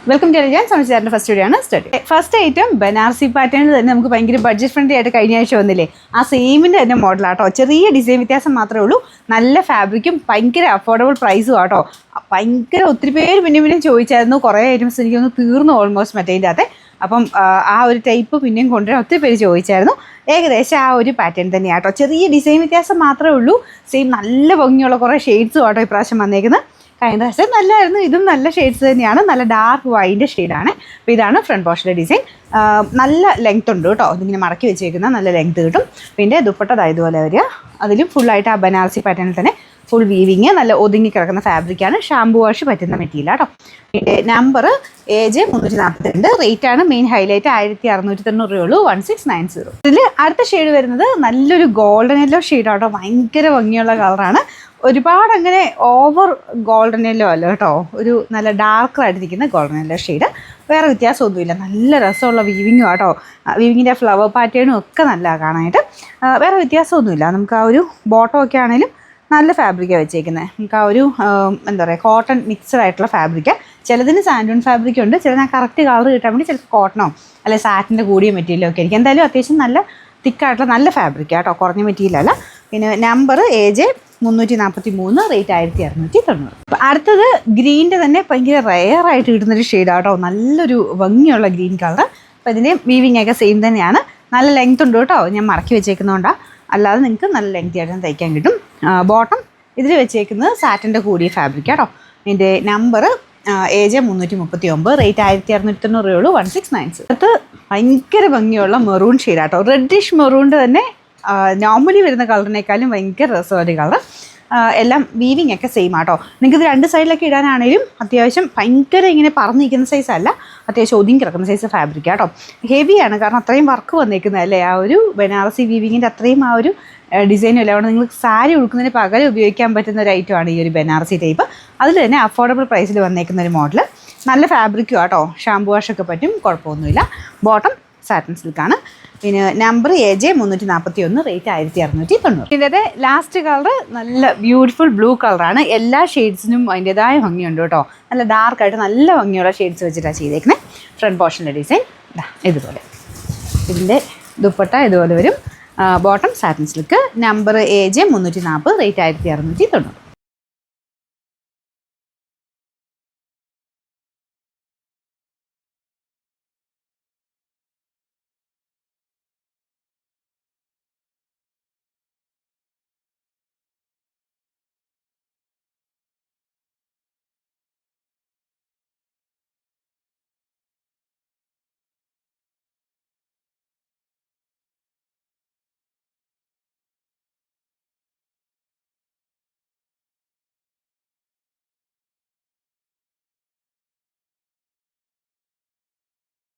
Welcome to ഞാൻ സംശയത്തിൻ്റെ first video ആണ് സ്റ്റഡി. ഫസ്റ്റ് ഐറ്റം ബനാറസി പാറ്റേണിൽ തന്നെ നമുക്ക് ഭയങ്കര ബഡ്ജറ്റ് ഫ്രണ്ട്ലി ആയിട്ട് കഴിഞ്ഞ ആഴ്ച വന്നില്ലേ, ആ സെയിമിൻ്റെ തന്നെ മോഡലാട്ടോ. ചെറിയ ഡിസൈൻ വ്യത്യാസം മാത്രമേ ഉള്ളൂ. നല്ല ഫാബ്രിക്കും ഭയങ്കര അഫോർഡബിൾ പ്രൈസും ആട്ടോ. ഭയങ്കര ഒത്തിരി പേര് പിന്നെ ചോദിച്ചായിരുന്നു. കുറേ ഐറ്റംസ് എനിക്കൊന്ന് തീർന്നു ഓൾമോസ്റ്റ് മറ്റേതിൻ്റെ അകത്തെ. അപ്പം ആ ഒരു ടൈപ്പ് പിന്നെയും കൊണ്ടുവരാൻ ഒത്തിരി പേര് ചോദിച്ചായിരുന്നു. ഏകദേശം ആ ഒരു പാറ്റേൺ തന്നെയാട്ടോ. ചെറിയ ഡിസൈൻ വ്യത്യാസം മാത്രമേ ഉള്ളൂ. സെയിം നല്ല ഭംഗിയുള്ള കുറേ ഷെയ്ഡ്സും ആട്ടോ ഇപ്രാവശ്യം വന്നേക്കുന്നത്. കഴിഞ്ഞ പ്രാവശ്യം നല്ലതായിരുന്നു. ഇതും നല്ല ഷെയ്ഡ്സ് തന്നെയാണ്. നല്ല ഡാർക്ക് വൈൻ്റെ ഷെയ്ഡാണ്. അപ്പോൾ ഇതാണ് ഫ്രണ്ട് പോർഷൻ്റെ ഡിസൈൻ. നല്ല ലെങ്ത് ഉണ്ട് കേട്ടോ. ഇതിങ്ങനെ മടക്കി വെച്ചേക്കുന്ന നല്ല ലെങ്ത് കിട്ടും. പിന്നെ ദുപ്പട്ട ഇതുപോലെ വരിക. അതിലും ഫുള്ളായിട്ട് ആ ബനാറസി പാറ്റേണിൽ തന്നെ ഫുൾ വീവിങ്, നല്ല ഒതുങ്ങി കിടക്കുന്ന ഫാബ്രിക്കാണ്. ഷാമ്പു വാഷ് പറ്റുന്ന മെറ്റീരിയൽ കേട്ടോ. പിന്നെ നമ്പർ AJ 342. റേറ്റാണ് മെയിൻ ഹൈലൈറ്റ്. 1690 രൂപയുള്ളൂ. 1690. ഇതിൽ അടുത്ത ഷെയ്ഡ് വരുന്നത് നല്ലൊരു ഗോൾഡൻ യെല്ലോ ഷെയ്ഡാട്ടോ. ഭയങ്കര ഭംഗിയുള്ള കളറാണ്. ഒരുപാട് അങ്ങനെ ഓവർ ഗോൾഡൻ യെല്ലോ അല്ല കേട്ടോ. ഒരു നല്ല ഡാർക്കറായിട്ടിരിക്കുന്ന ഗോൾഡൻ യെല്ലോ ഷെയ്ഡ്. വേറെ വ്യത്യാസമൊന്നുമില്ല. നല്ല രസമുള്ള വീവിങ്ങും കേട്ടോ. വീവിങ്ങിൻ്റെ ഫ്ലവർ പാറ്റേണും ഒക്കെ നല്ല കാണാനായിട്ട്. വേറെ വ്യത്യാസമൊന്നുമില്ല. നമുക്ക് ആ ഒരു ബോട്ടം ഒക്കെ ആണെങ്കിലും നല്ല ഫാബ്രിക്കാണ് വെച്ചേക്കുന്നത്. നമുക്ക് ആ ഒരു എന്താ പറയുക, കോട്ടൺ മിക്സഡ് ആയിട്ടുള്ള ഫാബ്രിക്കാണ്. ചിലതിന് സാൻഡൂൺ ഫാബ്രിക് ഉണ്ട്. ചിലതിന് ആ കറക്റ്റ് കളർ കിട്ടാൻ വേണ്ടി ചിലപ്പോൾ കോട്ടണോ അല്ലെങ്കിൽ സാറ്റിൻ്റെ കൂടിയ മെറ്റീരിയലോ ഒക്കെ ആയിരിക്കും. എന്തായാലും അത്യാവശ്യം നല്ല തിക്കായിട്ടുള്ള നല്ല ഫാബ്രിക്കാണ് കേട്ടോ. കുറഞ്ഞ മെറ്റീരിയലല്ല. പിന്നെ നമ്പർ AJ 343. റേറ്റ് 1690. അപ്പം അടുത്തത് ഗ്രീൻ്റെ തന്നെ ഭയങ്കര റെയറായിട്ട് കിട്ടുന്നൊരു ഷെയ്ഡാട്ടോ. നല്ലൊരു ഭംഗിയുള്ള ഗ്രീൻ കളർ. അപ്പോൾ ഇതിൻ്റെ വീവിങ് ഒക്കെ സെയിം തന്നെയാണ്. നല്ല ലെങ്ത് ഉണ്ട് കേട്ടോ. ഞാൻ മടക്കി വെച്ചേക്കുന്നതുകൊണ്ടാണ്. അല്ലാതെ നിങ്ങൾക്ക് നല്ല ലെങ്തി ആയിട്ട് തയ്ക്കാൻ കിട്ടും. ബോട്ടം ഇതിൽ വെച്ചേക്കുന്നത് സാറ്റിൻ്റെ കൂടിയ ഫാബ്രിക് കേട്ടോ. ഇതിൻ്റെ നമ്പർ AJ 339. റേറ്റ് 1690 രൂപയുള്ളൂ. 1690. അടുത്ത് ഭയങ്കര ഭംഗിയുള്ള മെറൂൺ ഷെയ്ഡാട്ടോ. റെഡിഷ് മെറൂണിൻ്റെ തന്നെ നോർമലി വരുന്ന കളറിനേക്കാളും ഭയങ്കര രസമുള്ള കളർ. എല്ലാം വീവിങ് ഒക്കെ സെയിം ആട്ടോ. നിങ്ങൾക്കിത് രണ്ട് സൈഡിലൊക്കെ ഇടാനാണെങ്കിലും അത്യാവശ്യം ഭയങ്കര ഇങ്ങനെ പറന്ന് നിൽക്കുന്ന സൈസല്ല, അത്യാവശ്യം ഒതുങ്ങി കിടക്കുന്ന സൈസ് ഫാബ്രിക് കേട്ടോ. ഹെവിയാണ്, കാരണം അത്രയും വർക്ക് വന്നേക്കുന്നതല്ലേ. ആ ഒരു ബനാറസി വീവിങ്ങിൻ്റെ അത്രയും ആ ഒരു ഡിസൈനും അല്ല. അതുകൊണ്ട് നിങ്ങൾക്ക് സാരി ഉടുക്കുന്നതിന് പകരം ഉപയോഗിക്കാൻ പറ്റുന്ന ഒരു ഐറ്റമാണ് ഈ ഒരു ബനാറസി ടൈപ്പ്. അതിൽ തന്നെ അഫോർഡബിൾ പ്രൈസിൽ വന്നേക്കുന്ന ഒരു മോഡൽ. നല്ല ഫാബ്രിക്കും ആട്ടോ. ഷാമ്പു വാഷൊക്കെ പറ്റും, കുഴപ്പമൊന്നുമില്ല. ബോട്ടം സാറ്റൻ സിൽക്കാണ്. പിന്നെ നമ്പർ AJ 341. റേറ്റ് 1690. ഇതിൻ്റെ ലാസ്റ്റ് കളർ നല്ല ബ്യൂട്ടിഫുൾ ബ്ലൂ കളറാണ്. എല്ലാ ഷെയ്ഡ്സിനും അതിൻ്റെതായ ഭംഗിയുണ്ട് കേട്ടോ. നല്ല ഡാർക്കായിട്ട് നല്ല ഭംഗിയുള്ള ഷെയ്ഡ്സ് വെച്ചിട്ടാണ് ചെയ്തേക്കുന്നത്. ഫ്രണ്ട് പോർഷൻ്റെ ഡിസൈൻ ഇതുപോലെ. ഇതിൻ്റെ ദുപ്പട്ട ഇതുപോലെ വരും. Bottom satin silk. Number AJ 340. Rate 1690.